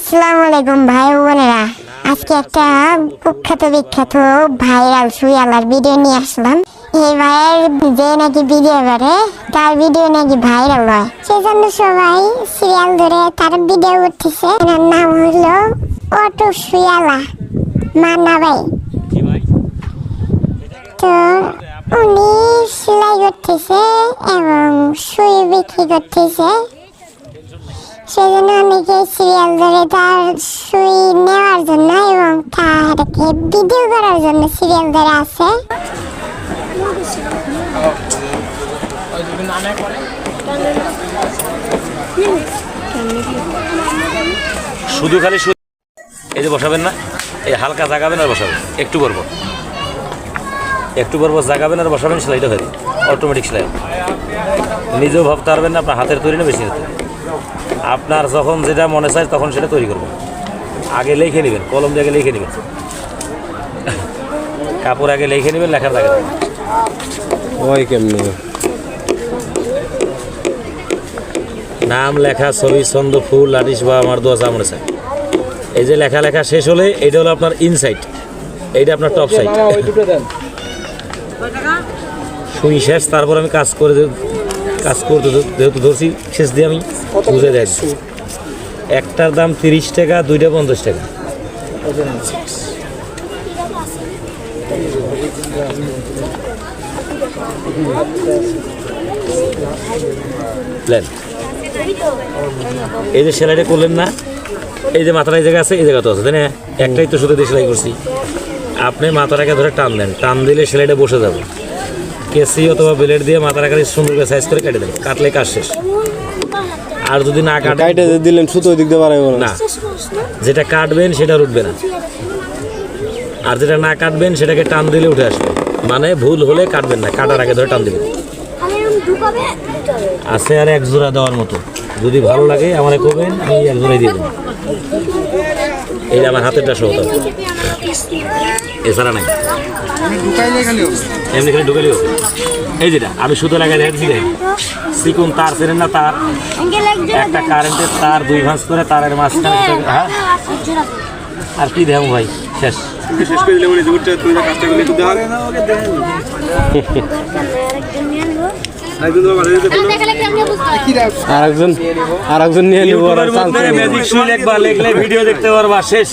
আসসালামু আলাইকুম ভাই বোনেরা, আজকে একটা কুখ্যাত বিখ্যাত ভাইরাল সুইয়ালার ভিডিও নিয়ে আসলাম। এই ভাইয়ের যে নাকি ভিডিও করে তার ভিডিও নাকি ভাইরাল হয়, সেজন্য সবাই সিরিয়াল ধরে তার ভিডিও করতেছে। এর নাম হলো অটো সুইয়ালা মান্না ভাই। তো উনি সেলাই করতেছে এবং সুই বিক্রি করতেছে, সেজন্য অনেকে সিরিয়াল ধরে তার সুই নেওয়ার জন্য এবং তারকে ভিডিও করার জন্য সিরিয়াল ধরে আছে। শুধু খালি এই যে বসাবেন না, এই হালকা জাগাবেন আর বসাবেন, একটু করবো জাগাবেন আর বসাবেন, সেলাইটা হয়ে যাবে অটোমেটিক সেলাই। নিজেও ভাবতে পারবেন না, আপনার হাতের তৈরি না বেশি হতে। আপনার যখন যেটা মনে চায় তখন সেটা তৈরি করবেন। আগে লিখে নেবেন, কলম দিয়ে আগে লিখে নেবেন, কাপড় আগে লিখে নেবেন, লেখার জায়গা ওই কেমনি নাম লেখা, ছবি, ছন্দ, ফুল, লাটিস বা আমার দোয়া যা মনে চায়। এই যে লেখা শেষ হলে এইটা হলো আপনার ইনসাইড, এইটা আপনার টপ সাইড। সুই শেষ, তারপর আমি কাজ করতে যেহেতু ধরছি শেষ দিয়ে আমি বুঝে দেয়। একটার দাম 30 টাকা, দুইটা 50 টাকা। এই যে সেলাইটা করলেন না, এই যে মাথার এই জায়গা আছে, এই জায়গা তো আছে, তাই না? একটাই তো শুধু দিয়ে সেলাই করছি। আপনি মাথাটাকে ধরে টান দেন, টান দিলে সেলাইটা বসে যাবে। কেসি অথবা ব্লেড দিয়ে মাথার আকারে সুন্দর করে সাইজ করে কেটে দেন, কাটলে কাজ শেষ। আর যদি না কাটে দিলেন সুতো দিক দিয়ে বাড়াইব না, যেটা কাটবেন সেটা উঠবে না, আর যেটা না কাটবেন সেটাকে টান দিলে উঠে আসবে। মানে ভুল হলে কাটবেন না, কাটার আগে ধরে টান দিবেন। আছে আর এক জোড়া দেওয়ার মতো, যদি ভালো লাগে আমার করবেন, আমি এক জোড়াই দিয়ে দেবো। এই আমার হাতেরটা সহ, এছাড়া নাই, এমনি খালি ঢুকালেও। এই যেটা আমি সুতো লাগাই দেখছি, চিকুন তার চেনেন না, তার একটা কারেন্টের তার 2 ভাঁজ করে তারের মাঝখানে। হ্যাঁ, আর কি দেখ ভাই, শেষ করে দিলে আরেকজন নিয়ে নিব। ম্যাজিক সুই লিখবা, লিখলে ভিডিও দেখতে পারবা। শেষ,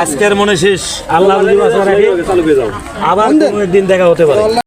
আজকের মনে শেষ। আল্লাহ আবার কোনো একদিন দেখা হতে পারে।